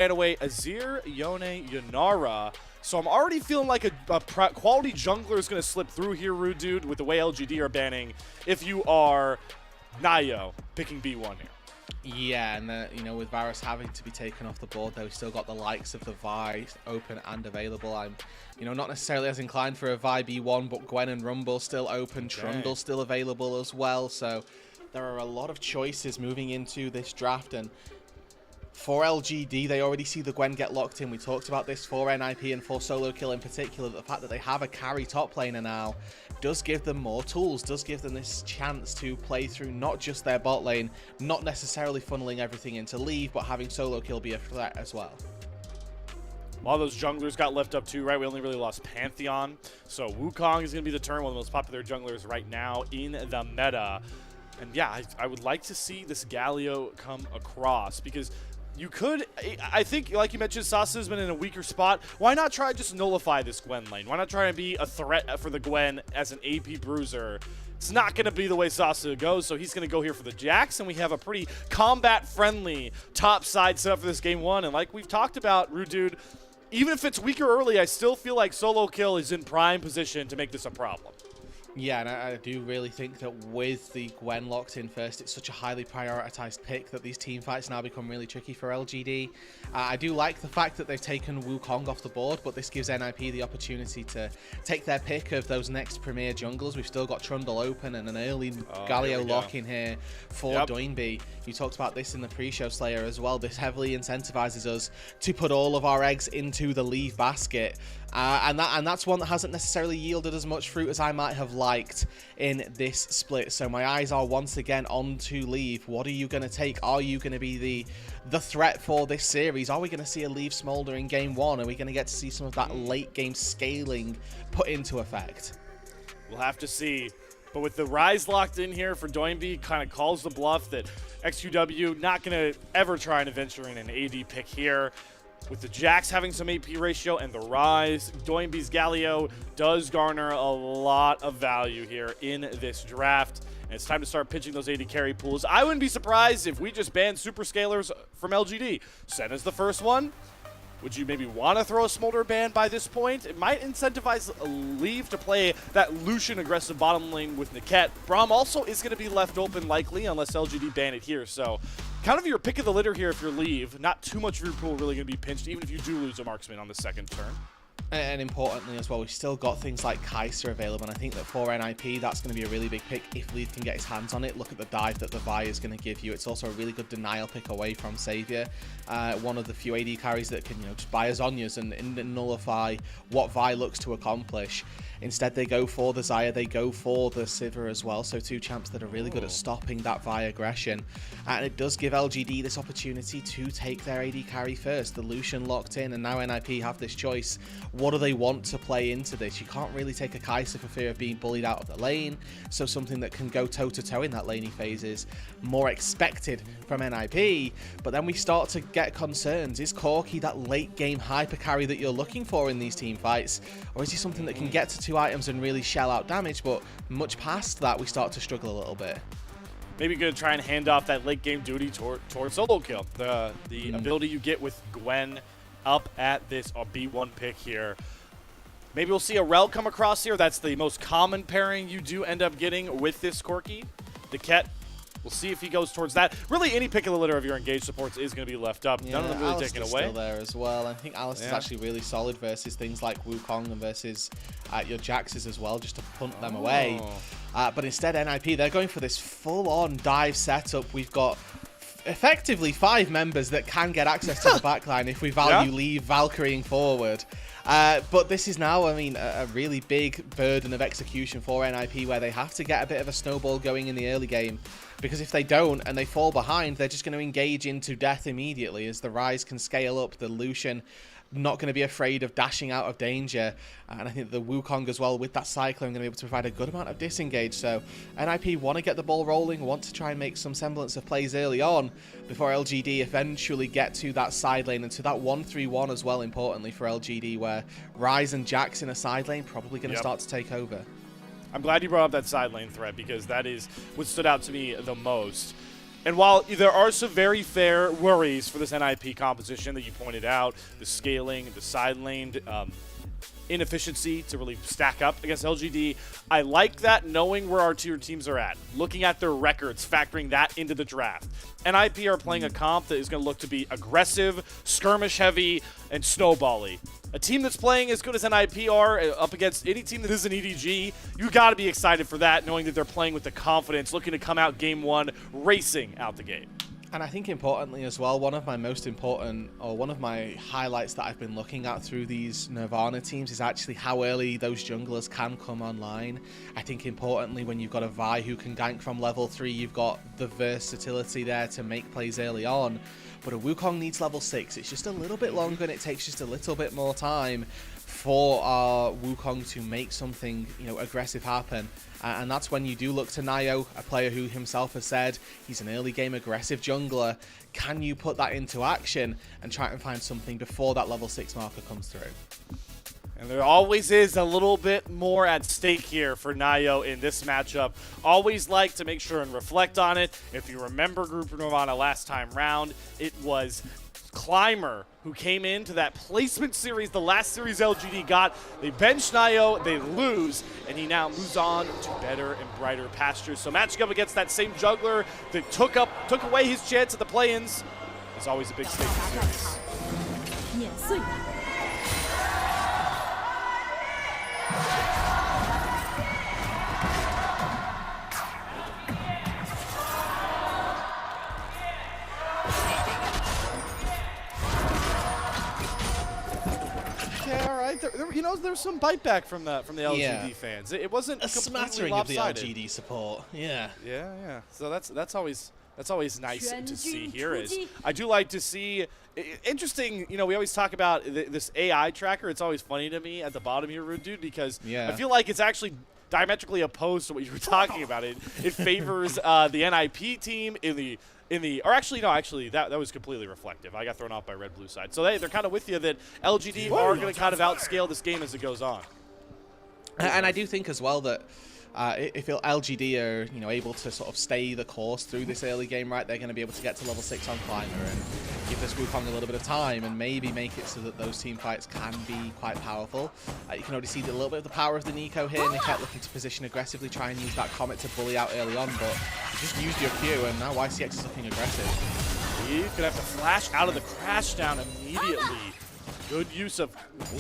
And away Azir, Yone, Yanara. So I'm already feeling like a quality jungler is going to slip through here, Rude Dude, with the way LGD are banning. If you are Naiyou, picking B1 here. Yeah, and you know, with Varus having to be taken off the board, though, we still got the likes of the Vi open and available. I'm, you know, not necessarily as inclined for a Vi B1, but Gwen and Rumble still open, okay. Trundle still available as well. So there are a lot of choices moving into this draft, and for LGD, they already see the Gwen get locked in. We talked about this for NIP and for Solokill in particular. The fact that they have a carry top laner now does give them more tools, does give them this chance to play through not just their bot lane, not necessarily funneling everything into leave, but having Solokill be a threat as well. A lot of those junglers got left up too, right? We only really lost Pantheon. So Wukong is going to be the turn, one of the most popular junglers right now in the meta. And yeah, I would like to see this Galio come across, because you could, I think, like you mentioned, Sasi has been in a weaker spot. Why not try to just nullify this Gwen lane? Why not try and be a threat for the Gwen as an AP bruiser? It's not going to be the way Sasi goes, so he's going to go here for the Jax, and we have a pretty combat-friendly top side setup for this game one. And like we've talked about, Rude Dude, even if it's weaker early, I still feel like Solokill is in prime position to make this a problem. Yeah, and I do really think that with the Gwen locked in first, it's such a highly prioritized pick that these team fights now become really tricky for LGD. I do like the fact that they've taken Wukong off the board, but this gives NIP the opportunity to take their pick of those next premier junglers. We've still got Trundle open and an early Galio lock in here for Doinb. You talked about this in the pre-show, Slayer, as well. This heavily incentivizes us to put all of our eggs into the leave basket. And that's one that hasn't necessarily yielded as much fruit as I might have liked in this split. So my eyes are once again on to leave. What are you going to take? Are you going to be the threat for this series? Are we going to see a leave smolder in game one? Are we going to get to see some of that late game scaling put into effect? We'll have to see. But with the Rise locked in here for Doinb, kind of calls the bluff that XQW not going to ever try and venture in an AD pick here. With the Jax having some AP ratio and the Rise, Doinb's Galio does garner a lot of value here in this draft. And it's time to start pitching those AD carry pools. I wouldn't be surprised if we just banned super scalers from LGD. Senna's the first one. Would you maybe want to throw a Smolder ban by this point? It might incentivize Leave to play that Lucian aggressive bottom lane with Niket. Braum also is going to be left open likely unless LGD ban it here. So kind of your pick of the litter here if you're Leave. Not too much of your pool really going to be pinched, even if you do lose a marksman on the second turn. And importantly as well, we've still got things like Kai'Sa available, and I think that for NIP, that's going to be a really big pick if Leaf can get his hands on it. Look at the dive that the Vi is going to give you. It's also a really good denial pick away from Savior. One of the few AD carries that can, you know, just buy his Zhonya's and nullify what Vi looks to accomplish. Instead, they go for the Xayah, they go for the Sivir as well. So two champs that are really good at stopping that Vi aggression. And it does give LGD this opportunity to take their AD carry first. The Lucian locked in, and now NIP have this choice. What do they want to play into this? You can't really take a Kai'Sa for fear of being bullied out of the lane. So something that can go toe-to-toe in that laning phase is more expected from NIP. But then we start to get concerns. Is Corki that late game hyper carry that you're looking for in these team fights? Or is he something that can get to two items and really shell out damage? But much past that, we start to struggle a little bit. Maybe going to try and hand off that late game duty towards Solokill. The ability you get with Gwen up at this B1 pick here. Maybe we'll see a Rel come across here. That's the most common pairing you do end up getting with this Corki. Niket, we'll see if he goes towards that. Really, any pick of the litter of your engaged supports is going to be left up. Yeah, none of them really taken away. Still there as well. I think Alice is actually really solid versus things like Wukong and versus your Jaxes as well, just to punt them away. But instead, NIP, they're going for this full-on dive setup. We've got effectively 5 members that can get access to the backline if we value Leave Valkyrieing forward. But this is now, I mean, a really big burden of execution for NIP, where they have to get a bit of a snowball going in the early game. Because if they don't and they fall behind, they're just going to engage into death immediately as the Rise can scale up. The Lucian not going to be afraid of dashing out of danger. And I think the Wukong as well with that Cyclone going to be able to provide a good amount of disengage. So NIP want to get the ball rolling, want to try and make some semblance of plays early on before LGD eventually get to that side lane and to that 1-3-1 as well, importantly for LGD, where Rise and Jax in a side lane probably going to start to take over. I'm glad you brought up that side lane threat, because that is what stood out to me the most. And while there are some very fair worries for this NIP composition that you pointed out, the scaling, the side lane, inefficiency to really stack up against LGD, I like that knowing where our tier teams are at, looking at their records, factoring that into the draft. NIP are playing a comp that is going to look to be aggressive, skirmish heavy, and snowbally. A team that's playing as good as NIP are up against any team that isn't EDG, you got to be excited for that, knowing that they're playing with the confidence, looking to come out game one, racing out the gate. And I think importantly as well, one of my highlights that I've been looking at through these Nirvana teams is actually how early those junglers can come online. I think importantly, when you've got a Vi who can gank from level 3, you've got the versatility there to make plays early on. But a Wukong needs level 6. It's just a little bit longer and it takes just a little bit more time for our Wukong to make something, aggressive happen. And that's when you do look to Naiyou, a player who himself has said he's an early game aggressive jungler. Can you put that into action and try and find something before that level 6 marker comes through? And there always is a little bit more at stake here for Naiyou in this matchup. Always like to make sure and reflect on it. If you remember Group Nirvana last time round, it was Climber who came into that placement series, the last series LGD got. They bench Naiyou, they lose, and he now moves on to better and brighter pastures. So matching up against that same jungler that took away his chance at the play-ins is always a big stake in the series. Yeah, all right. There was some bite back from the LGD fans. It wasn't a smattering of the LGD support. Yeah. So that's always nice to see here. I do like to see. Interesting, we always talk about this AI tracker. It's always funny to me at the bottom here, Rude Dude, because I feel like it's actually diametrically opposed to what you were talking about. It favors the NIP team that was completely reflective. I got thrown off by red-blue side. So they're kind of with you that LGD are going to kind of outscale this game as it goes on. And I do think as well that if LGD are able to sort of stay the course through this early game, right, they're going to be able to get to level 6 on Climber and give this Wukong a little bit of time and maybe make it so that those team fights can be quite powerful. You can already see a little bit of the power of the Nico here. Niket looking to position aggressively, try and use that Comet to bully out early on, but you just used your Q and now YCX is looking aggressive. He's going to have to flash out of the crash down immediately. Good use of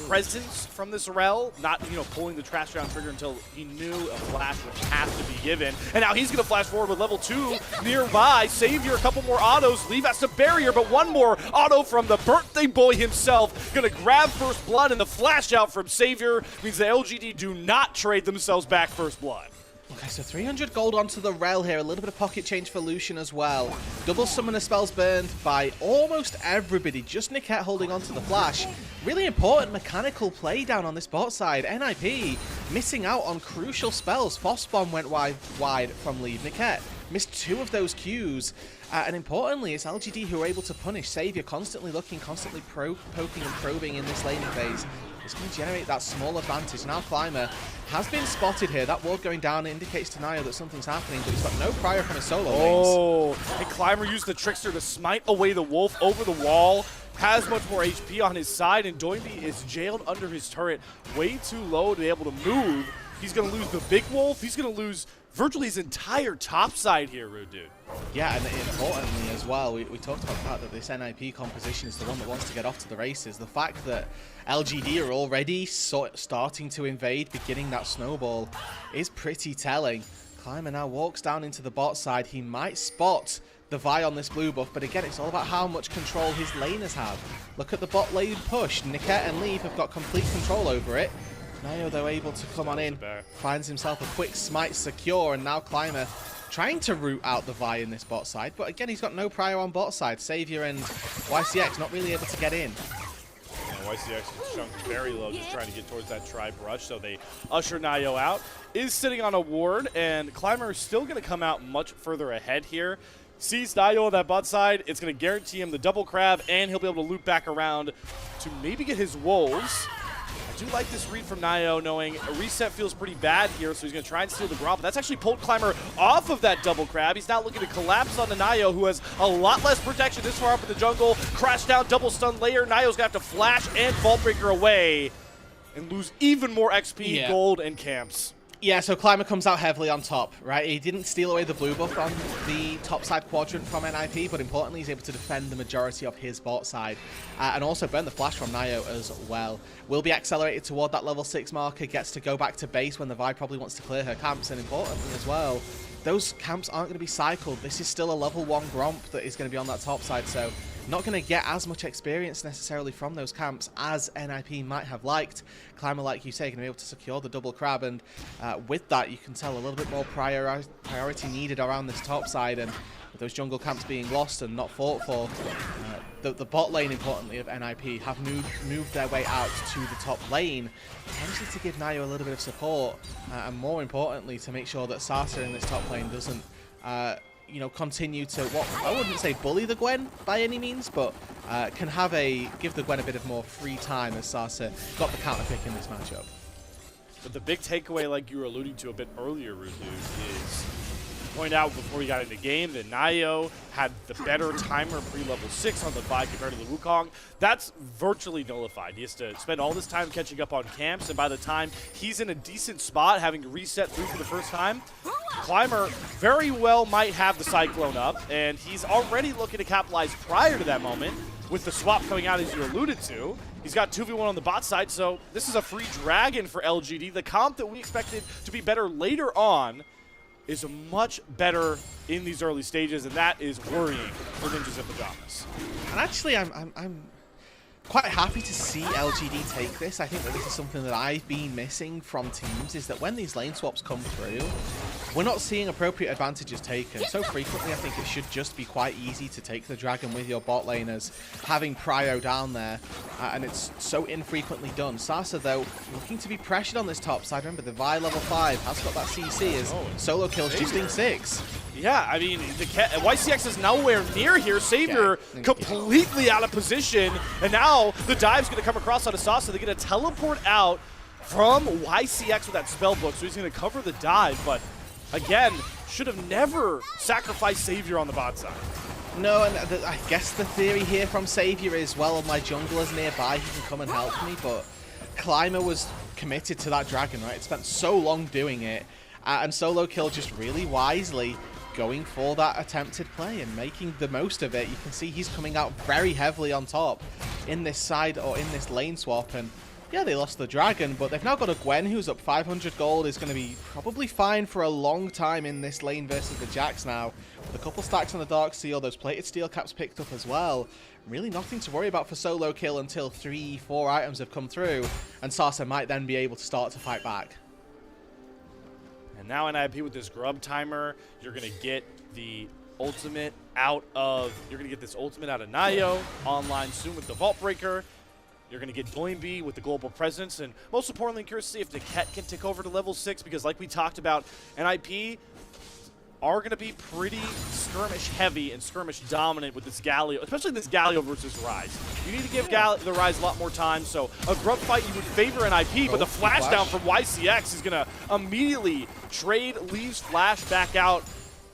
presence from this Rel, not pulling the trash down trigger until he knew a flash would have to be given. And now he's going to flash forward with level 2 nearby. Savior, a couple more autos. Leave as a barrier, but one more auto from the birthday boy himself. Going to grab first blood, and the flash out from Savior means the LGD do not trade themselves back first blood. Okay, so 300 gold onto the Rel here. A little bit of pocket change for Lucian as well. Double summoner spells burned by almost everybody. Just Niket holding onto the flash. Really important mechanical play down on this bot side. NIP missing out on crucial spells. Phosbomb went wide from leave. Niket missed 2 of those Qs. And importantly, it's LGD who are able to punish Savior, constantly looking, constantly poking and probing in this laning phase. It's going to generate that small advantage. Now Climber has been spotted here. That ward going down indicates to Naiyou that something's happening, but he's got no prior from his solo lanes. And Climber used the Trickster to smite away the Wolf over the wall. Has much more HP on his side, and Doinb is jailed under his turret. Way too low to be able to move. He's going to lose the big Wolf. He's going to lose virtually his entire top side here, Rude Dude. Yeah, and importantly as well, we talked about the fact that this NIP composition is the one that wants to get off to the races. The fact that LGD are already starting to invade, beginning that snowball, is pretty telling. Climber now walks down into the bot side. He might spot the Vi on this blue buff, but again, it's all about how much control his laners have. Look at the bot lane push. Niket and Leaf have got complete control over it. Naiyou, though, able to come on in, finds himself a quick smite secure, and now Climber trying to root out the Vi in this bot side, but again, he's got no prior on bot side. Savior and YCX not really able to get in. Yeah, YCX is chunked very low, just trying to get towards that tri-brush, so they usher Naiyou out. Is sitting on a ward, and Climber is still going to come out much further ahead here. Sees Naiyou on that bot side, it's going to guarantee him the double crab, and he'll be able to loop back around to maybe get his wolves. I do like this read from Naiyou, knowing a reset feels pretty bad here, so he's going to try and steal the Gromp. But that's actually pulled Climber off of that double crab. He's now looking to collapse onto Naiyou, who has a lot less protection this far up in the jungle. Crash down, double stun layer. Naiyou's going to have to flash and Vault Breaker away and lose even more XP, gold, and camps. Yeah, so Climber comes out heavily on top, right? He didn't steal away the blue buff on the top side quadrant from NIP, but importantly, he's able to defend the majority of his bot side and also burn the flash from Naiyou as well. Will be accelerated toward that level 6 marker, gets to go back to base when the Vi probably wants to clear her camps, and importantly as well, those camps aren't going to be cycled. This is still a level 1 Gromp that is going to be on that top side, so not going to get as much experience necessarily from those camps as NIP might have liked. Climber, like you say, going to be able to secure the double crab, and with that, you can tell a little bit more priority needed around this top side, and with those jungle camps being lost and not fought for, the bot lane, importantly, of NIP have moved their way out to the top lane, potentially to give Naiyou a little bit of support, and more importantly, to make sure that Sasi in this top lane doesn't you know, continue to, what I wouldn't say bully the Gwen by any means, but can have give the Gwen a bit of more free time, as Sasi got the counter pick in this matchup. But the big takeaway, like you were alluding to a bit earlier, Rudu, is point out before we got into the game that Naiyou had the better timer pre-level 6 on the Vi compared to the Wukong. That's virtually nullified. He has to spend all this time catching up on camps, and by the time he's in a decent spot, having to reset through for the first time, Climber very well might have the Cyclone up, and he's already looking to capitalize prior to that moment with the swap coming out, as you alluded to. He's got 2v1 on the bot side, so this is a free dragon for LGD. The comp that we expected to be better later on is much better in these early stages, and that is worrying for Ninjas and Pyjamas. And actually, I'm quite happy to see LGD take this. I think that this is something that I've been missing from teams, is that when these lane swaps come through, we're not seeing appropriate advantages taken. So frequently, I think it should just be quite easy to take the dragon with your bot laners, having prio down there, and it's so infrequently done. Sasi, though, looking to be pressured on this top side. Remember, the Vi level 5 has got that CC as Solokill boosting 6. Yeah, I mean, YCX is nowhere near here. Savior completely out of position, and now the dive's going to come across on Sasi. They're going to teleport out from YCX with that spell book, so he's going to cover the dive, but again, should have never sacrificed Savior on the bot side. No, and I guess the theory here from Savior is, well, my jungler's nearby, he can come and help me, but Climber was committed to that dragon, right? It spent so long doing it, and Solokill just really wisely going for that attempted play and making the most of it. You can see he's coming out very heavily on top in this side, or in this lane swap, and yeah, they lost the dragon, but they've now got a Gwen who's up 500 gold, is going to be probably fine for a long time in this lane versus the Jax now. With a couple stacks on the Dark Seal, those plated steel caps picked up as well. Really nothing to worry about for Solokill until 3-4 items have come through, and Sasi might then be able to start to fight back. And now NIP with this grub timer, you're going to get the ultimate out of, Naiyou, online soon with the Vault Breaker. You're going to get Doinb with the global presence, and most importantly, curious to see if Niket can tick over to level 6, because like we talked about, NIP are going to be pretty skirmish heavy and skirmish dominant with this Galio, especially this Galio versus Ryze. You need to give the Ryze a lot more time, so a grub fight you would favor NIP, but the flash down from YCX is going to immediately trade, leaves flash back out.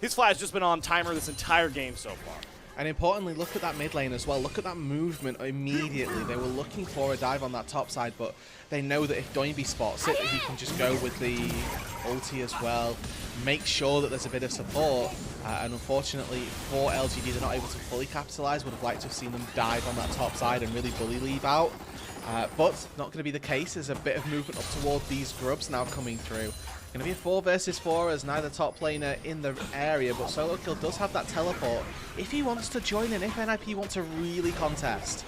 His flash has just been on timer this entire game so far. And importantly, look at that mid lane as well. Look at that movement immediately. They were looking for a dive on that top side, but they know that if Doinb spots it, he can just go with the ulti as well. Make sure that there's a bit of support. And unfortunately for LGD, they're not able to fully capitalize. Would have liked to have seen them dive on that top side and really bully leave out. But not going to be the case. There's a bit of movement up toward these grubs now coming through. Going to be a 4 versus 4 as neither top laner in the area, but Solokill does have that teleport if he wants to join in, if NIP want to really contest.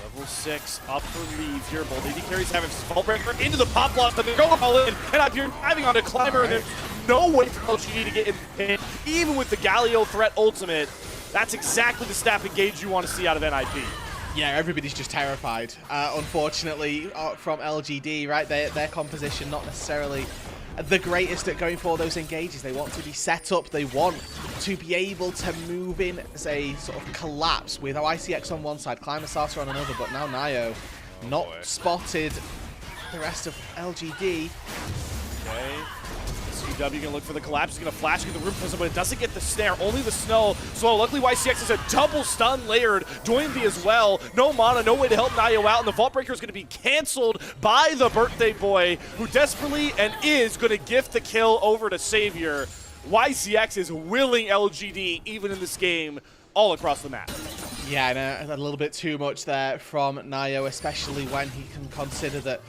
Level 6 up for leave here. Bold AD carries having Vault Breaker into the pop loss, and they're going all in. NIP are driving onto Climber, and there's no way for LGD to get in the pin, even with the Galio threat ultimate. That's exactly the snap engage you want to see out of NIP. Yeah, everybody's just terrified, unfortunately, from LGD, right? Their composition not necessarily the greatest at going for those engages. They want to be set up. They want to be able to move in as a sort of collapse with ICX on one side, Climber Sasi on another, but now Naiyou Not spotted the rest of LGD. Okay. SQW gonna look for the collapse. He's gonna flash into the room prison, but it doesn't get the snare, only the snow. So luckily YCX is a double stun layered. Doinb as well. No mana, no way to help Naiyou out, and the Vault Breaker is gonna be canceled by the birthday boy, who desperately and is gonna gift the kill over to Savior. YCX is willing LGD, even in this game, all across the map. Yeah, and a little bit too much there from Naiyou, especially when he can consider that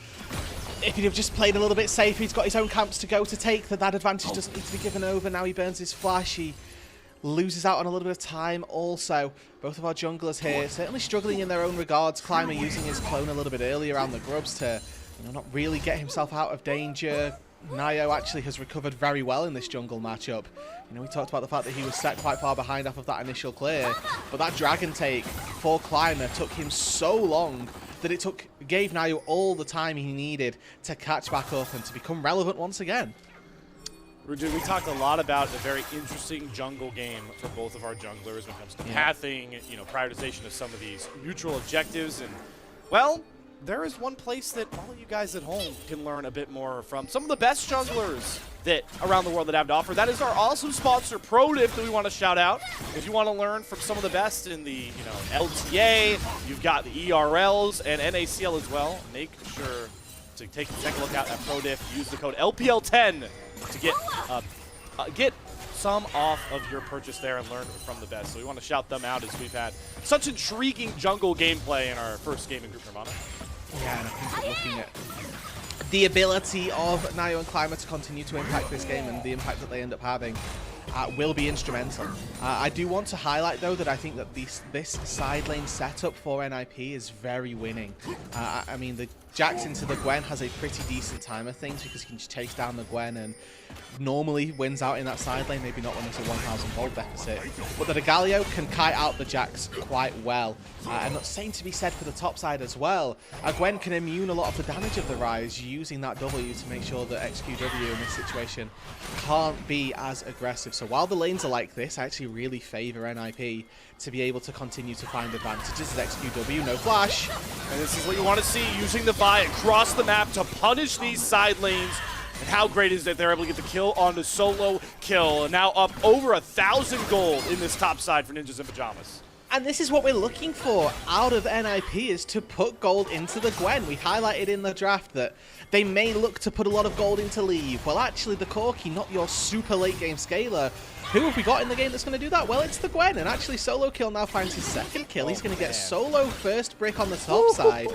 if he'd have just played a little bit safe, he's got his own camps to go to take, that advantage doesn't need to be given over. Now he burns his flash, he loses out on a little bit of time also. Both of our junglers here certainly struggling in their own regards. Climber using his clone a little bit early around the grubs to not really get himself out of danger. Naiyou actually has recovered very well in this jungle matchup. We talked about the fact that he was set quite far behind off of that initial clear, but that dragon take for Climber took him so long that it gave Naiyou all the time he needed to catch back up and to become relevant once again. We talked a lot about a very interesting jungle game for both of our junglers when it comes to pathing, prioritization of some of these neutral objectives, and, well, there is one place that all of you guys at home can learn a bit more from some of the best junglers that around the world that have to offer. That is our awesome sponsor, ProDiff, that we want to shout out. If you want to learn from some of the best in the LTA, you've got the ERLs and NACL as well. Make sure to take a look out at ProDiff. Use the code LPL10 to get some off of your purchase there and learn from the best. So we want to shout them out as we've had such intriguing jungle gameplay in our first game in Group Nirvana. Yeah, and I think that looking at the ability of Naiyou and Climber to continue to impact this game and the impact that they end up having will be instrumental. I do want to highlight, though, that I think that this side lane setup for NIP is very winning. I mean, the Jax into the Gwen has a pretty decent time of things because he can just chase down the Gwen and normally wins out in that side lane, maybe not when it's a 1,000 gold deficit. But the Galio can kite out the Jax quite well. And the same to be said for the top side as well. Gwen can immune a lot of the damage of the Rise using that W to make sure that XQW in this situation can't be as aggressive. So while the lanes are like this, I actually really favor NIP to be able to continue to find advantages as XQW. No flash. And this is what you want to see, using the Vi across the map to punish these side lanes. And how great is that they're able to get the kill on the Solokill. And now up over 1,000 gold in this top side for Ninjas in Pyjamas. And this is what we're looking for out of NIP, is to put gold into the Gwen. We highlighted in the draft that they may look to put a lot of gold into Leave. Well, actually, the Corki, not your super late game scaler. Who have we got in the game that's going to do that? Well, it's the Gwen. And actually, Solokill now finds his second kill. He's going to get solo first brick on the top side.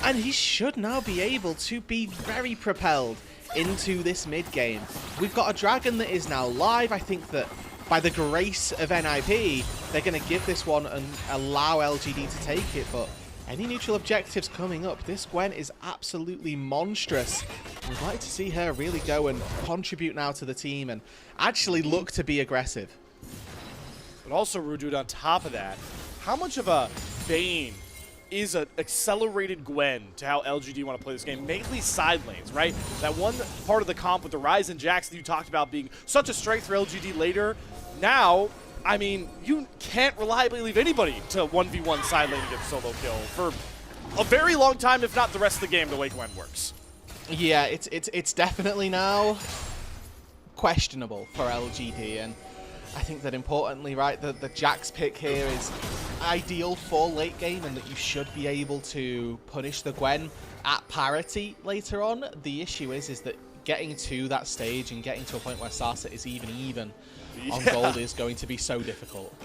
And he should now be able to be very propelled into this mid game. We've got a dragon that is now live. I think that by the grace of NIP, they're going to give this one and allow LGD to take it, but any neutral objectives coming up, this Gwen is absolutely monstrous. We'd like to see her really go and contribute now to the team and actually look to be aggressive. But also, Rudud, on top of that, how much of a bane is an accelerated Gwen to how LGD want to play this game? Mainly side lanes, right? That one part of the comp with the Rise and Jax that you talked about being such a strength for LGD later. Now, I mean, you can't reliably leave anybody to 1v1 side lane against Solokill for a very long time, if not the rest of the game, the way Gwen works. Yeah, it's definitely now questionable for LGD, and I think that importantly, right, the Jax pick here is ideal for late game and that you should be able to punish the Gwen at parity later on. The issue is that getting to that stage and getting to a point where Sasi is even on gold is going to be so difficult.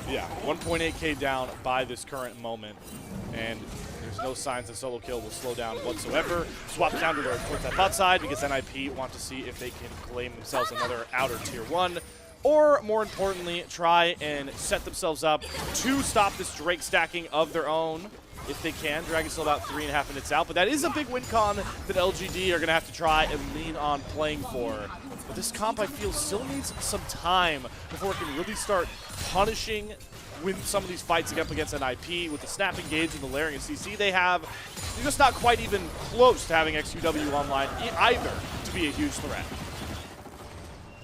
Yeah, 1.8k down by this current moment, and there's no signs that Solokill will slow down whatsoever. Swap down towards that bot side because NIP want to see if they can claim themselves another outer tier 1. Or, more importantly, try and set themselves up to stop this Drake stacking of their own, if they can. Dragon's still about 3.5 minutes out, but that is a big win con that LGD are going to have to try and lean on playing for. But this comp, I feel, still needs some time before it can really start punishing win some of these fights up against NIP. With the snap engage and the layering of CC they have, they're just not quite even close to having XQW online either to be a huge threat.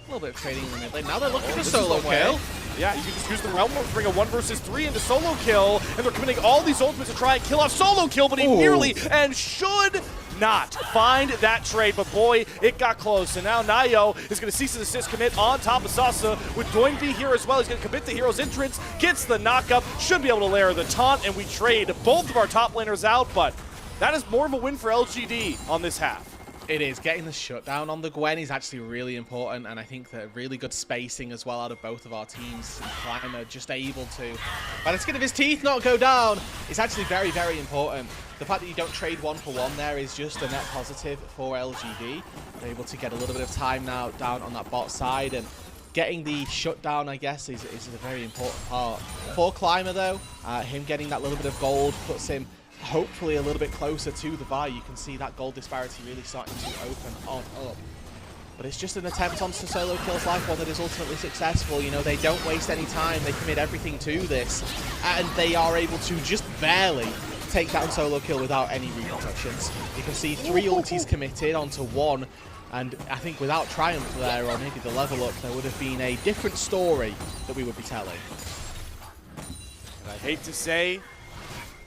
A little bit of trading in the mid lane. Now they're looking for Solokill. Yeah, you can just use the Realm Warp to bring a 1 versus 3 into Solokill, and they're committing all these ultimates to try and kill off Solokill, but he nearly and should not find that trade, but boy, it got close. And now Naiyou is going to cease and desist commit on top of Sasa with Doinb here as well. He's going to commit the hero's entrance, gets the knockup, should be able to layer the taunt, and we trade both of our top laners out, but that is more of a win for LGD on this half. It is. Getting the shutdown on the Gwen is actually really important, and I think that really good spacing as well out of both of our teams. Climber just able to, by the skin of his teeth, not go down. It's actually very, very important. The fact that you don't trade 1-for-1 there is just a net positive for LGD. They're able to get a little bit of time now down on that bot side, and getting the shutdown, I guess, is a very important part. For Climber, though, him getting that little bit of gold puts him hopefully a little bit closer to the Vi. You can see that gold disparity really starting to open on up. But it's just an attempt onto Solokill's life, one that is ultimately successful. You know, they don't waste any time. They commit everything to this. And they are able to just barely take down Solokill without any repercussions. You can see 3 ultis committed onto 1. And I think without Triumph there, or maybe the level up, there would have been a different story that we would be telling. And I hate to say,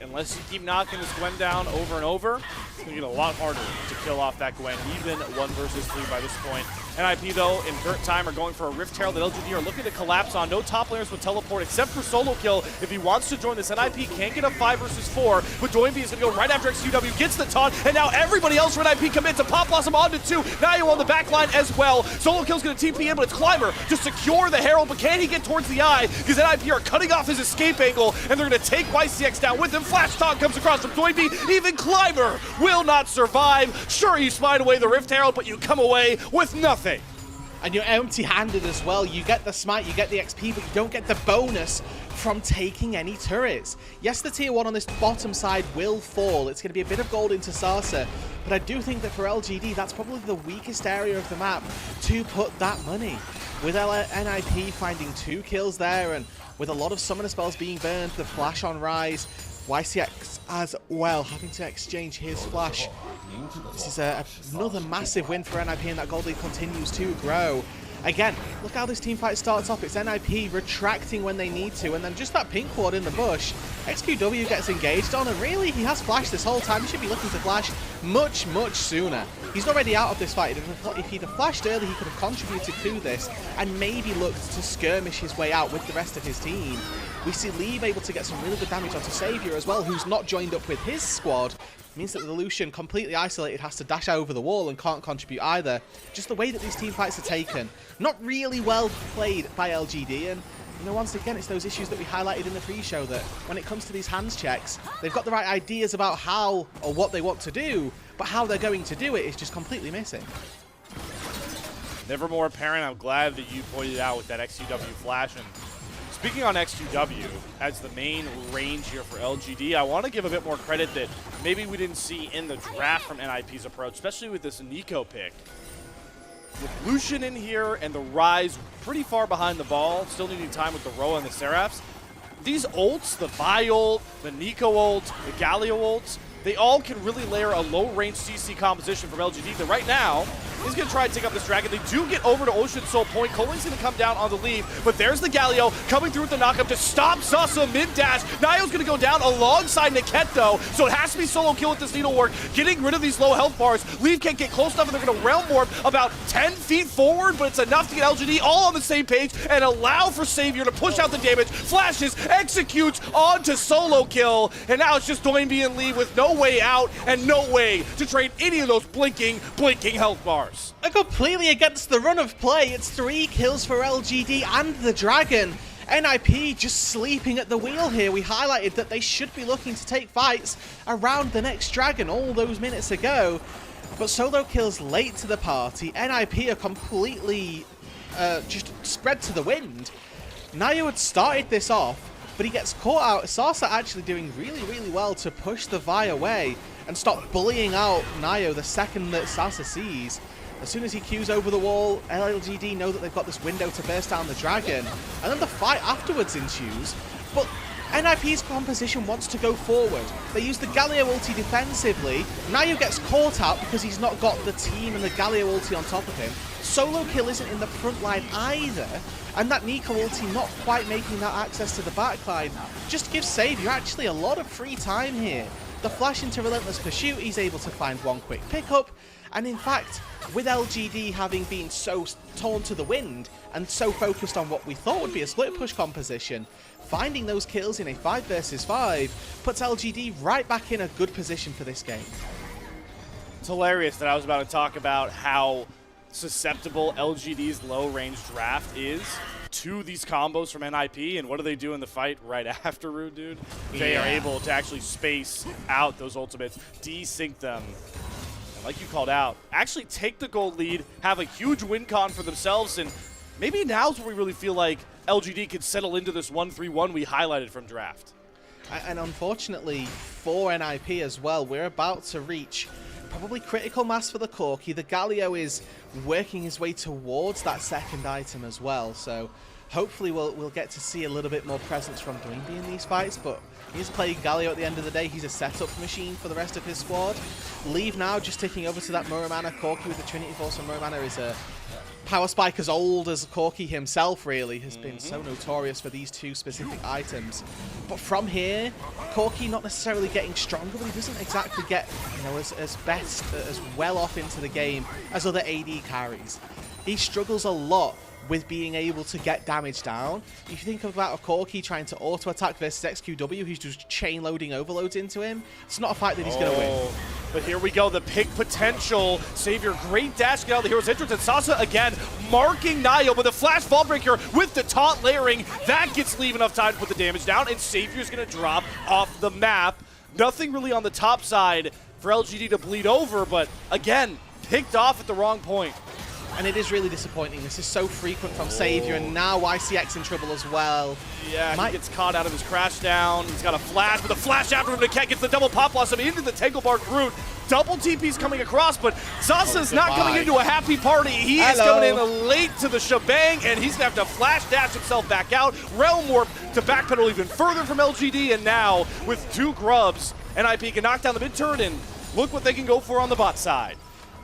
unless you keep knocking this Gwen down over and over, it's going to get a lot harder to kill off that Gwen, even 1 versus 3 by this point. NIP, though, in current time, are going for a Rift Herald that LGD are looking to collapse on. No top laners would teleport except for Solokill. If he wants to join this, NIP can't get a 5 versus 4, but Doinb is going to go right after XQW, gets the taunt, and now everybody else for NIP commits to Pop Blossom onto 2. Naiyou on the back line as well. Solokill's going to TP in, but it's Climber to secure the Herald, but can he get towards the eye? Because NIP are cutting off his escape angle, and they're going to take YCX down with him. Flash taunt comes across from Doinb. Even Climber will not survive. Sure, you slide away the Rift Herald, but you come away with nothing. And you're empty-handed as well. You get the smite, you get the XP, but you don't get the bonus from taking any turrets. Yes, the tier 1 on this bottom side will fall. It's going to be a bit of gold into Sasa, but I do think that for LGD, that's probably the weakest area of the map to put that money. With NIP finding 2 kills there, and with a lot of summoner spells being burned, the flash on Rise, YCX as well having to exchange his flash. This is another massive win for NIP, and that gold lead continues to grow. Again, look how this team fight starts off. It's NIP retracting when they need to, and then just that pink ward in the bush. XQW gets engaged on, and really, he has flashed this whole time. He should be looking to flash much, much sooner. He's already out of this fight. If he'd have flashed early, he could have contributed to this, and maybe looked to skirmish his way out with the rest of his team. We see Leave able to get some really good damage onto Savior as well, who's not joined up with his squad. Means that the Lucian, completely isolated, has to dash over the wall and can't contribute either. Just the way that these team fights are taken. Not really well played by LGD, and you know, once again, it's those issues that we highlighted in the pre-show, that when it comes to these hands checks, they've got the right ideas about how or what they want to do, but how they're going to do it is just completely missing. Never more apparent. I'm glad that you pointed out with that XQW flash. And speaking on XQW as the main range here for LGD, I want to give a bit more credit that maybe we didn't see in the draft from NIP's approach, especially with this Nico pick. With Lucian in here and the Rise pretty far behind the ball, still needing time with the Roa and the Seraphs, these ults, the Vi ult, the Nico ult, the Galio ults, they all can really layer a low-range CC composition from LGD that right now is going to try and take up this dragon. They do get over to Ocean Soul Point. Coling's going to come down on the lead, but there's the Galio coming through with the knockup to stop Sasa mid-dash. Naiyou's going to go down alongside Niket, though, so it has to be Solokill with this needlework, getting rid of these low health bars. Leave can't get close enough, and they're going to realm warp about 10 feet forward, but it's enough to get LGD all on the same page and allow for Savior to push out the damage. Flashes, executes onto Solokill, and now it's just Doinb and Lee with no way out and no way to trade any of those blinking health bars. And completely against the run of play, it's 3 kills for LGD and the Dragon. NIP just sleeping at the wheel here. We highlighted that they should be looking to take fights around the next Dragon all those minutes ago. But Solokill's late to the party. NIP are completely just spread to the wind. Naiyou had started this off, but he gets caught out. Sasa actually doing really, really well to push the Vi away and stop bullying out Naiyou the second that Sasa sees. As soon as he queues over the wall, LGD know that they've got this window to burst down the Dragon, and then the fight afterwards ensues. But NIP's composition wants to go forward. They use the Galio ulti defensively. Naiyou gets caught out because he's not got the team and the Galio ulti on top of him. Solokill isn't in the front line either, and that Nico ulti not quite making that access to the backline just gives Savior actually a lot of free time here. The flash into Relentless Pursuit, he's able to find one quick pickup, and in fact, with LGD having been so torn to the wind and so focused on what we thought would be a split push composition, finding those kills in a 5 versus 5 puts LGD right back in a good position for this game. It's hilarious that I was about to talk about how susceptible LGD's low-range draft is to these combos from NIP, and what do they do in the fight right after, Rude Dude? They are able to actually space out those ultimates, desync them, and like you called out, actually take the gold lead, have a huge win con for themselves, and maybe now's where we really feel like LGD could settle into this 1-3-1 we highlighted from draft. And unfortunately for NIP as well, we're about to reach probably critical mass for the Corki. The Galio is working his way towards that second item as well, so hopefully we'll get to see a little bit more presence from Doinb in these fights, but he's playing Galio at the end of the day. He's a setup machine for the rest of his squad. Leave now just ticking over to that Muramana. Corki with the Trinity Force, and Muramana is a power spike as old as Corki himself, really, has been so notorious for these two specific items. But from here, Corki not necessarily getting stronger, but he doesn't exactly get, you know, as well off into the game as other AD carries. He struggles a lot with being able to get damage down. If you think about a Corki trying to auto-attack versus XQW, who's just chain-loading overloads into him, it's not a fight that he's going to win. But here we go, the pick potential. Savior, great dash to get out of the hero's entrance, and Sasa again marking Naiyou, but the flash fall breaker with the taunt layering, that gets Leave enough time to put the damage down, and Savior's going to drop off the map. Nothing really on the top side for LGD to bleed over, but again, picked off at the wrong point. And it is really disappointing. This is so frequent from Savior, and now YCX in trouble as well. Yeah, he gets caught out of his crash down. He's got a flash, but the flash after him, Niket gets the double pop blossom into the Tanglebark root. Double TP's coming across, but Zasa's not coming into a happy party. He is coming in late to the shebang, and he's going to have to flash dash himself back out. Realm Warp to backpedal even further from LGD, and now with 2 grubs, NIP can knock down the mid-turn, and look what they can go for on the bot side.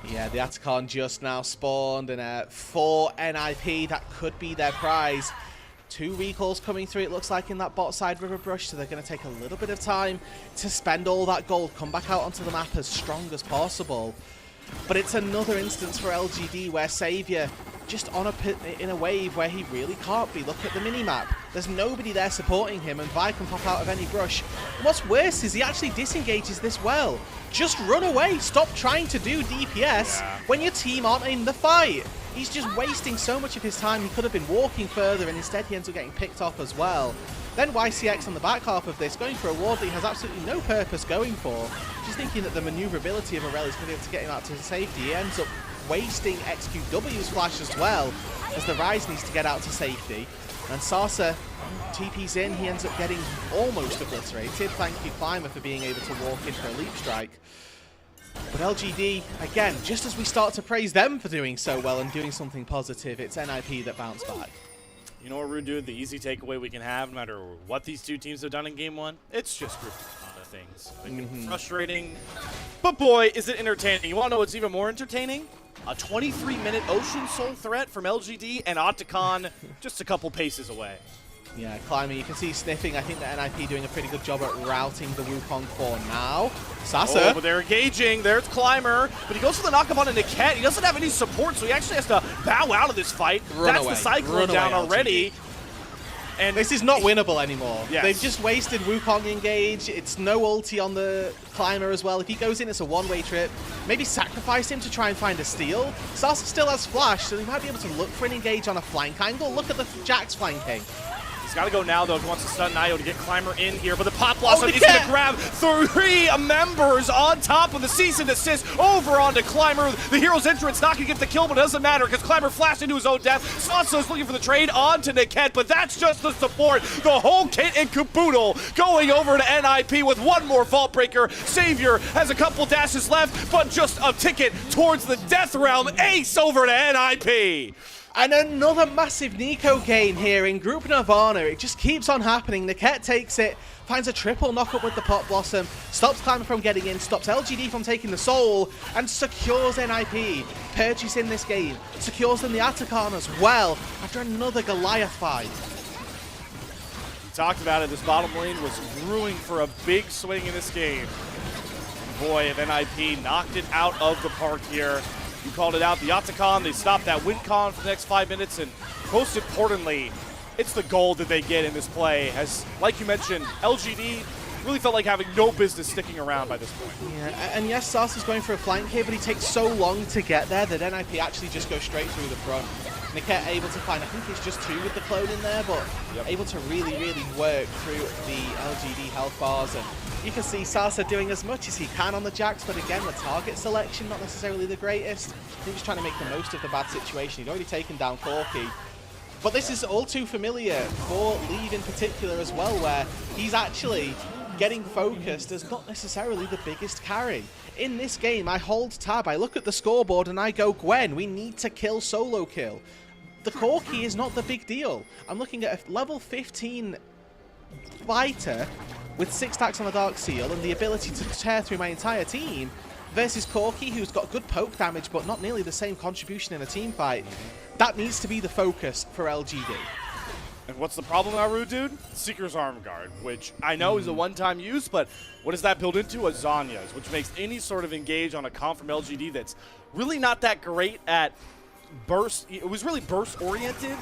Yeah, the Atacon just now spawned, and for NIP, that could be their prize. 2 recalls coming through, it looks like, in that bot side River Brush, so they're going to take a little bit of time to spend all that gold, come back out onto the map as strong as possible. But it's another instance for LGD where Savior just in a wave where he really can't be. Look at the mini-map. There's nobody there supporting him, and Vi can pop out of any brush. And what's worse is he actually disengages this well. Just run away. Stop trying to do DPS when your team aren't in the fight. He's just wasting so much of his time. He could have been walking further, and instead he ends up getting picked off as well. Then YCX on the back half of this, going for a ward that he has absolutely no purpose going for. Just thinking that the maneuverability of Aurel is going to be able to get him out to safety. He ends up wasting XQW's flash as well, as the Rise needs to get out to safety. And Sasa TP's in, he ends up getting almost obliterated. Thank you, Climber, for being able to walk in for a leap strike. But LGD, again, just as we start to praise them for doing so well and doing something positive, it's NIP that bounced back. You know what, Rude Dude? The easy takeaway we can have, no matter what these two teams have done in Game 1, it's just group of things. It can be frustrating, but boy, is it entertaining. You want to know what's even more entertaining? A 23-minute Ocean Soul threat from LGD and Otacon just a couple paces away. Yeah, Climber, you can see sniffing. I think that NIP doing a pretty good job at routing the Wukong for now. Sasa. Oh, but they're engaging. There's Climber, but he goes for the knock-up on a Niket. He doesn't have any support, so he actually has to bow out of this fight. That's the Cyclone down already. And this is not winnable anymore. Yes. They've just wasted Wukong engage. It's no ulti on the Climber as well. If he goes in, it's a one-way trip. Maybe sacrifice him to try and find a steal. Sasa still has flash, so he might be able to look for an engage on a flank angle. Look at the Jax flanking. He's got to go now, though, if he wants to stun Naiyou to get Climber in here. But the Pop Blossom is going to grab 3 members on top of the cease and desist over onto Climber. The hero's entrance not going to get the kill, but it doesn't matter because Climber flashed into his own death. Sasa's looking for the trade onto Niket, but that's just the support. The whole kit and caboodle going over to NIP with one more Vault Breaker. Savior has a couple dashes left, but just a ticket towards the Death Realm. Ace over to NIP. And another massive Nico game here in Group Nirvana. It just keeps on happening. Niket takes it, finds a triple knock-up with the Pot Blossom, stops Climber from getting in, stops LGD from taking the Soul, and secures NIP. Purchasing this game, secures them the Atakan as well, after another Goliath fight. We talked about it, this bottom lane was brewing for a big swing in this game. Boy, if NIP knocked it out of the park here. You called it out, the Atakan, they stopped that win con for the next 5 minutes, and most importantly, it's the gold that they get in this play. As, like you mentioned, LGD really felt like having no business sticking around by this point. Yeah, and yes, Sasi's going for a flank here, but he takes so long to get there that NIP actually just goes straight through the front. Niket able to find, I think it's just 2 with the clone in there, but able to really work through the LGD health bars. And you can see Sasa doing as much as he can on the Jax, but again, the target selection not necessarily the greatest. I think he's trying to make the most of the bad situation. He'd already taken down Corki. But this is all too familiar for Leave in particular as well, where he's actually getting focused as not necessarily the biggest carry. In this game, I hold tab, I look at the scoreboard and I go, Gwen, we need to kill Solokill. The Corki is not the big deal. I'm looking at a level 15 fighter with 6 stacks on the Dark Seal and the ability to tear through my entire team versus Corki, who's got good poke damage but not nearly the same contribution in a team fight. That needs to be the focus for LGD. And what's the problem, Naiyou, dude? Seeker's Arm Guard, which I know is a one-time use, but what does that build into? A Zanya's, which makes any sort of engage on a comp from LGD that's really not that great at burst. It was really burst-oriented,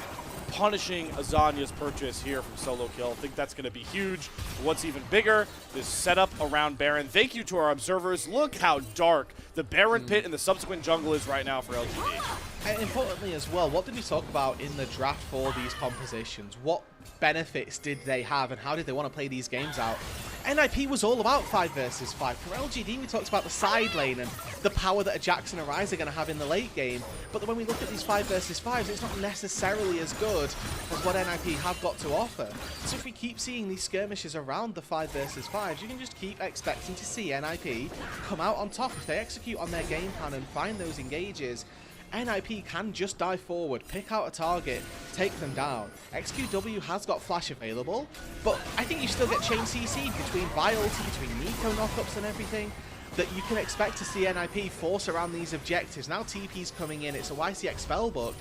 punishing a Zanya's purchase here from Solokill. I think that's going to be huge. What's even bigger, this setup around Baron. Thank you to our observers. Look how dark the Baron pit and the subsequent jungle is right now for LGD. And importantly as well, what did we talk about in the draft for these compositions? What benefits did they have and how did they want to play these games out? NIP was all about 5 versus 5. For LGD, we talked about the side lane and the power that a Jax and a Ryze are going to have in the late game. But when we look at these 5 versus 5s, it's not necessarily as good as what NIP have got to offer. So if we keep seeing these skirmishes around the 5 versus 5s, you can just keep expecting to see NIP come out on top. If they execute on their game plan and find those engages, NIP can just dive forward, pick out a target, take them down. XQW has got flash available, but I think you still get chain CC between Violty, between Nico knockups and everything, that you can expect to see NIP force around these objectives. Now TP's coming in, it's a YCX spellbook,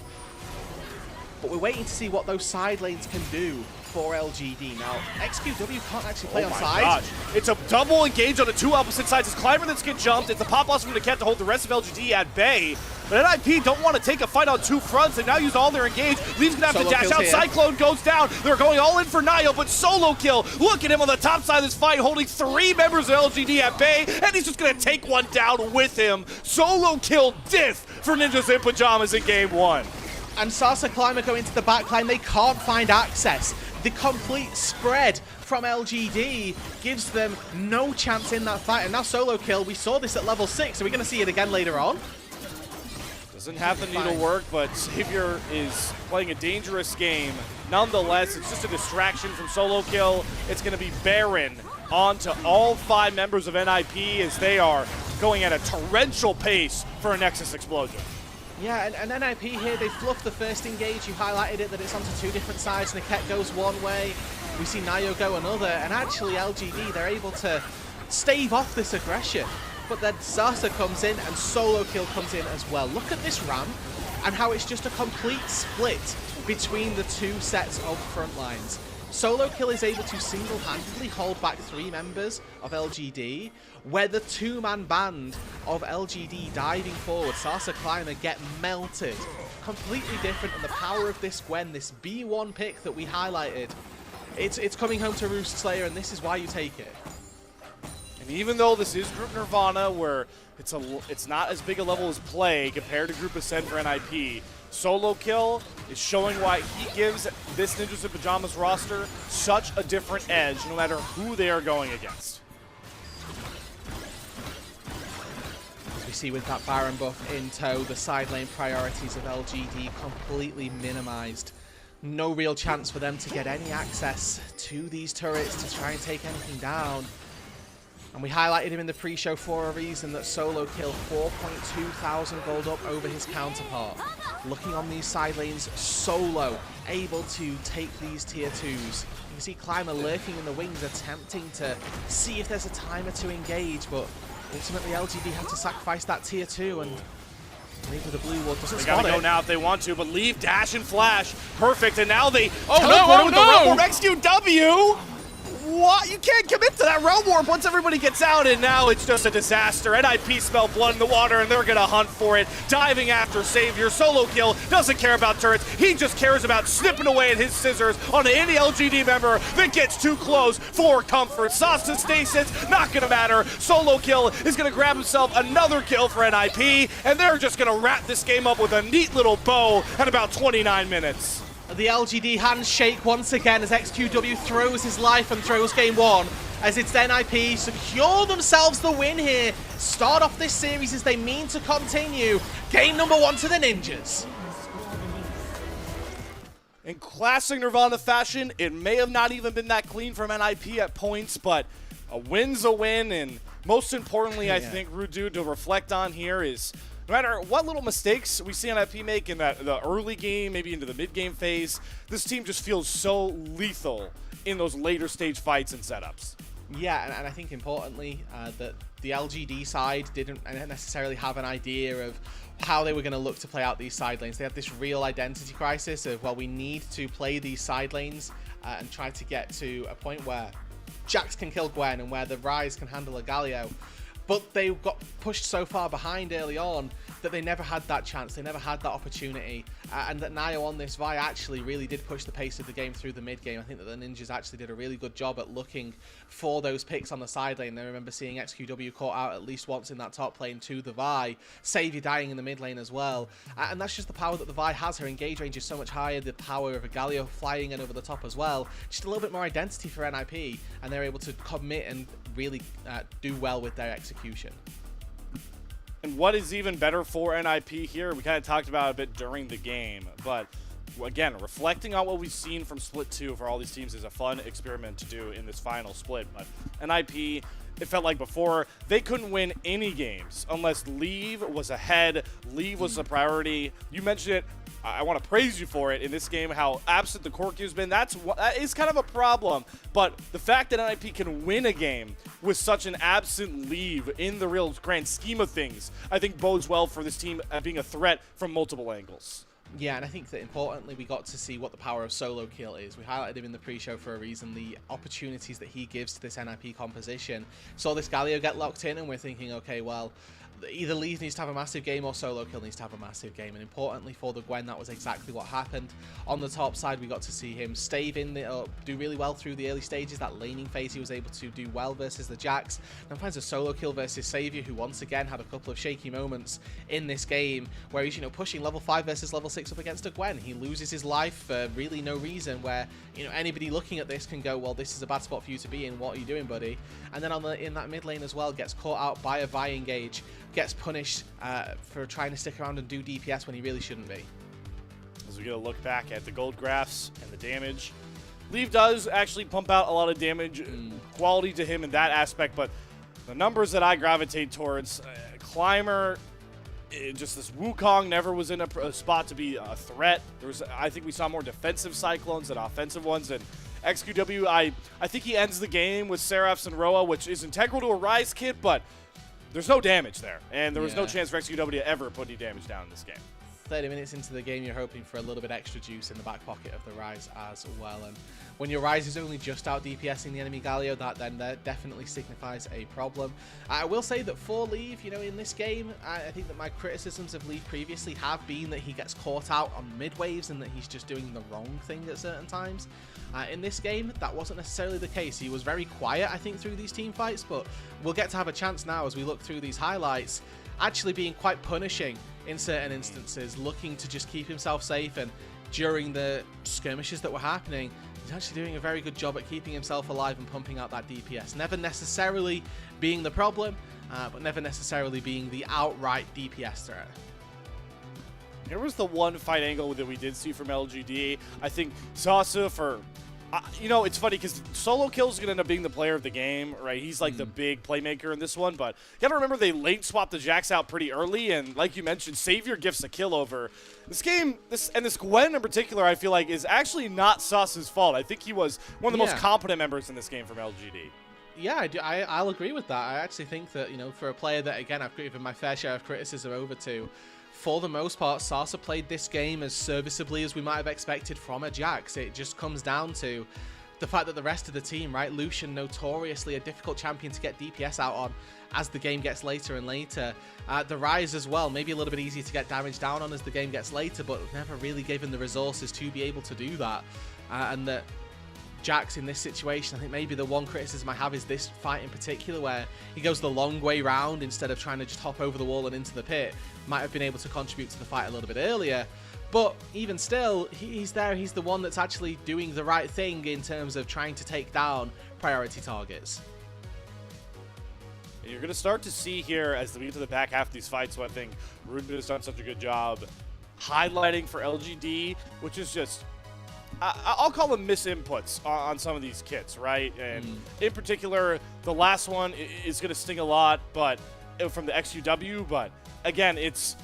but we're waiting to see what those side lanes can do for LGD. Now, XQW can't actually play on sides. Gosh. It's a double engage on the 2 opposite sides. It's Climber that's get jumped. It's the Pop Blossom from Niket to hold the rest of LGD at bay. But NIP don't want to take a fight on 2 fronts. They've now used all their engage. Leaves gonna have to dash out. Here. Cyclone goes down. They're going all in for Naiyou, but Solokill, look at him on the top side of this fight, holding 3 members of LGD at bay, and he's just gonna take one down with him. Solokill diff for Ninjas in Pyjamas in game 1. And Sasa Climber go into the backline. They can't find access. The complete spread from LGD gives them no chance in that fight. And now Solokill, we saw this at level 6. Are we going to see it again later on? Doesn't have the needle work, but Xavier is playing a dangerous game. Nonetheless, it's just a distraction from Solokill. It's going to be Baron onto all 5 members of NIP as they are going at a torrential pace for a Nexus explosion. Yeah, and NIP here, they fluffed the first engage. You highlighted it, that it's onto 2 different sides. Niket goes one way, we see Naiyou go another, and actually LGD, they're able to stave off this aggression. But then Sasa comes in and Solokill comes in as well. Look at this ramp and how it's just a complete split between the 2 sets of front lines. Solokill is able to single-handedly hold back 3 members of LGD, where the 2-man band of LGD diving forward, Sasa Climber, get melted. Completely different, and the power of this Gwen, this B1 pick that we highlighted, it's coming home to roost, Slayer, and this is why you take it. And even though this is Group Nirvana, where it's not as big a level as play compared to Group Ascent for NIP, Solokill is showing why he gives this Ninjas in Pyjamas roster such a different edge, no matter who they are going against. As we see with that Baron buff in tow, the side lane priorities of LGD completely minimized. No real chance for them to get any access to these turrets to try and take anything down. And we highlighted him in the pre-show for a reason, that Solokill 4.2 thousand gold up over his counterpart. Looking on these side lanes, Solo able to take these tier 2s. You can see Climber lurking in the wings, attempting to see if there's a timer to engage, but ultimately LGD have to sacrifice that tier 2, and Leave with the blue wall doesn't spot it. They gotta go now if they want to, but leave, dash, and flash. Perfect, and now they teleport with the Realm Warp XQW! What? You can't commit to that Realm Warp once everybody gets out, and now it's just a disaster. NIP smell blood in the water, and they're gonna hunt for it. Diving after Savior. Solokill doesn't care about turrets. He just cares about snipping away at his scissors on any LGD member that gets too close for comfort. Sasi stasis, not gonna matter. Solokill is gonna grab himself another kill for NIP, and they're just gonna wrap this game up with a neat little bow at about 29 minutes. The LGD handshake once again as XQW throws his life and throws game 1. As it's NIP secure themselves the win here. Start off this series as they mean to continue. Game number 1 to the Ninjas. In classic Nirvana fashion, it may have not even been that clean from NIP at points, but a win's a win, and most importantly, I think, Rudu, to reflect on here is no matter what little mistakes we see NIP make in the early game, maybe into the mid-game phase, this team just feels so lethal in those later stage fights and setups. Yeah, and I think importantly that the LGD side didn't necessarily have an idea of how they were going to look to play out these side lanes. They had this real identity crisis of, well, we need to play these side lanes and try to get to a point where Jax can kill Gwen and where the Ryze can handle a Galio. But they got pushed so far behind early on that they never had that chance, they never had that opportunity, and that Naiyou on this Vi actually really did push the pace of the game through the mid game. I think that the Ninjas actually did a really good job at looking for those picks on the side lane. I remember seeing XQW caught out at least once in that top lane to the Vi, Savior dying in the mid lane as well, and that's just the power that the Vi has. Her engage range is so much higher, the power of a Galio flying in over the top as well, just a little bit more identity for NIP, and they're able to commit and really do well with their execution. And what is even better for NIP here, we kind of talked about it a bit during the game, but again, reflecting on what we've seen from Split 2 for all these teams is a fun experiment to do in this final split. But NIP, it felt like before, they couldn't win any games unless Leave was ahead, Leave was the priority. You mentioned it, I want to praise you for it in this game, how absent the core queue's been. That is kind of a problem, but the fact that NIP can win a game with such an absent Leave in the real grand scheme of things, I think bodes well for this team being a threat from multiple angles. Yeah, and I think that importantly, we got to see what the power of Solokill is. We highlighted him in the pre-show for a reason, the opportunities that he gives to this NIP composition. Saw this Galio get locked in, and we're thinking, okay, well, either Leave needs to have a massive game or Solokill needs to have a massive game. And importantly for the Gwen, that was exactly what happened. On the top side, we got to see him stave in, do really well through the early stages. That laning phase, he was able to do well versus the Jax. Then finds a Solokill versus Savior, who once again had a couple of shaky moments in this game where he's, pushing level 5 versus level 6 up against a Gwen. He loses his life for really no reason, where, anybody looking at this can go, well, this is a bad spot for you to be in. What are you doing, buddy? And then in that mid lane as well, gets caught out by a Vi engage, gets punished for trying to stick around and do DPS when he really shouldn't be. As we get a look back at the gold graphs and the damage, Leave does actually pump out a lot of damage quality to him in that aspect, but the numbers that I gravitate towards, Climber, just this Wukong never was in a spot to be a threat. I think we saw more defensive Cyclones than offensive ones, and XQW, I think he ends the game with Seraphs and Roa, which is integral to a Ryze kit, but there's no damage there, and there was no chance for XQW to ever put any damage down in this game. 30 minutes into the game, you're hoping for a little bit extra juice in the back pocket of the Ryze as well. And when your Ryze is only just out DPSing the enemy Galio, that definitely signifies a problem. I will say that for Leave, in this game, I think that my criticisms of Leave previously have been that he gets caught out on mid waves and that he's just doing the wrong thing at certain times. In this game, that wasn't necessarily the case. He was very quiet, I think, through these team fights, but we'll get to have a chance now as we look through these highlights, actually being quite punishing in certain instances, looking to just keep himself safe, and during the skirmishes that were happening, he's actually doing a very good job at keeping himself alive and pumping out that DPS. Never necessarily being the problem, but never necessarily being the outright DPS threat. Here was the one fight angle that we did see from LGD. I think Sasi, for You know, it's funny because Solokill's going to end up being the player of the game, right? He's like the big playmaker in this one, but you got to remember they lane swapped the Jax out pretty early, and like you mentioned, Savior gifts a kill over. This game, this Gwen in particular, I feel like is actually not Sas's fault. I think he was one of the most competent members in this game from LGD. Yeah, I'll agree with that. I actually think that, you know, for a player that, again, I've given my fair share of criticism over to, for the most part, Sasa played this game as serviceably as we might have expected from a Jax. It just comes down to the fact that the rest of the team, right? Lucian, notoriously a difficult champion to get DPS out on as the game gets later and later. The Ryze as well, maybe a little bit easier to get damage down on as the game gets later, but never really given the resources to be able to do that. And that Jax in this situation, I think maybe the one criticism I have is this fight in particular, where he goes the long way round instead of trying to just hop over the wall and into the pit. Might have been able to contribute to the fight a little bit earlier, but even still, he's there. He's the one that's actually doing the right thing in terms of trying to take down priority targets. And you're going to start to see here as we get to the back half of these fights, so I think Ruben has done such a good job highlighting for LGD, which is just, I'll call them misinputs on some of these kits, right? And in particular, the last one is going to sting a lot, but from the XUW. But again, it's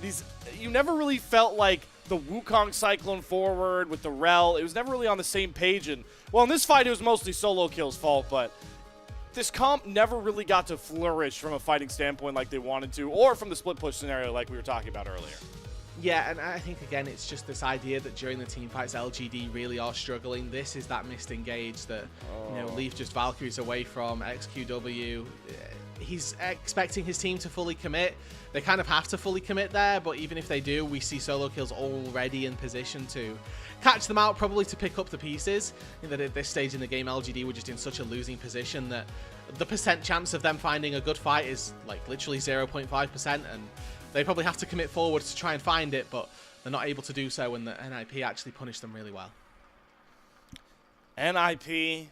these. You never really felt like the Wukong Cyclone forward with the Rel. It was never really on the same page. And well, in this fight, it was mostly Solokill's fault, but this comp never really got to flourish from a fighting standpoint like they wanted to, or from the split push scenario like we were talking about earlier. Yeah, and I think, again, it's just this idea that during the team fights, LGD really are struggling. This is that missed engage that, you know, Leaf just Valkyries away from XQW. He's expecting his team to fully commit. They kind of have to fully commit there, but even if they do, we see Solokill's already in position to catch them out, probably to pick up the pieces. And that at this stage in the game, LGD were just in such a losing position that the percent chance of them finding a good fight is like literally 0.5%, and they probably have to commit forward to try and find it, but they're not able to do so, and the NIP actually punished them really well. NIP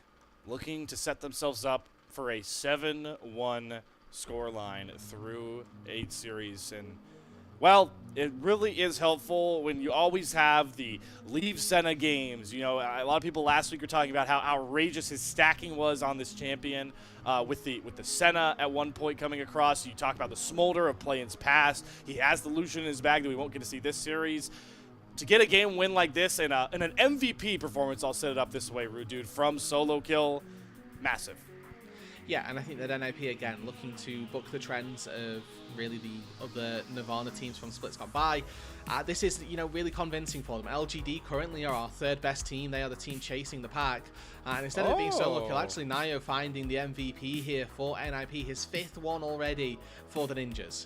looking to set themselves up for a 7-1 scoreline through 8 series. And, well, it really is helpful when you always have the Leave Senna games. You know, a lot of people last week were talking about how outrageous his stacking was on this champion with the Senna at one point coming across. You talk about the Smolder of Play-Ins Past. He has the Lucian in his bag that we won't get to see this series. To get a game win like this and an MVP performance, I'll set it up this way, Rude Dude, from Solokill, massive. Yeah, and I think that NIP, again, looking to book the trends of really the other Nirvana teams from splits gone by. This is, you know, really convincing for them. LGD currently are our third best team. They are the team chasing the pack. And instead of it being Solokill, actually Naiyou finding the MVP here for NIP, his 5th one already for the Ninjas.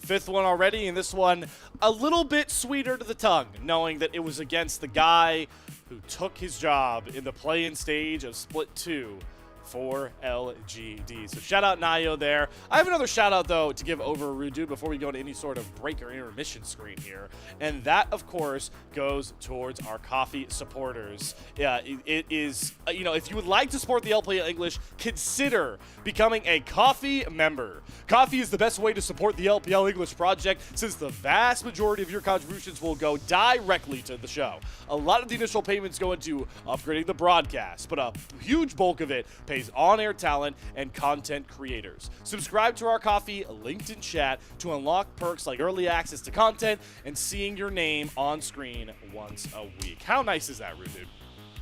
5th one already, and this one a little bit sweeter to the tongue, knowing that it was against the guy who took his job in the play-in stage of Split 2 for LGD. So shout out Naiyou there. I have another shout out though to give over Rude Dude before we go to any sort of break or intermission screen here. And that of course goes towards our coffee supporters. Yeah, it is, you know, if you would like to support the LPL English, consider becoming a coffee member. Coffee is the best way to support the LPL English project since the vast majority of your contributions will go directly to the show. A lot of the initial payments go into upgrading the broadcast, but a huge bulk of it pays on-air talent and content creators. Subscribe to our coffee linked in chat to unlock perks like early access to content and seeing your name on screen once a week. How nice is that, Rude Dude?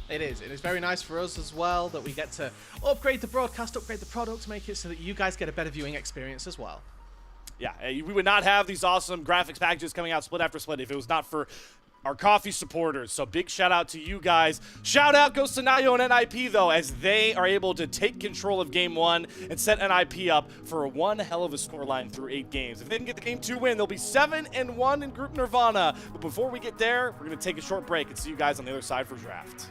It is. It is very nice for us as well that we get to upgrade the broadcast, upgrade the product, make it so that you guys get a better viewing experience as well. Yeah, we would not have these awesome graphics packages coming out split after split if it was not for our coffee supporters. So big shout out to you guys. Shout out goes to Naiyou and NIP though, as they are able to take control of game 1 and set NIP up for one hell of a scoreline through 8 games. If they can get the game 2 win, they'll be 7-1 in Group Nirvana. But before we get there, we're gonna take a short break and see you guys on the other side for draft.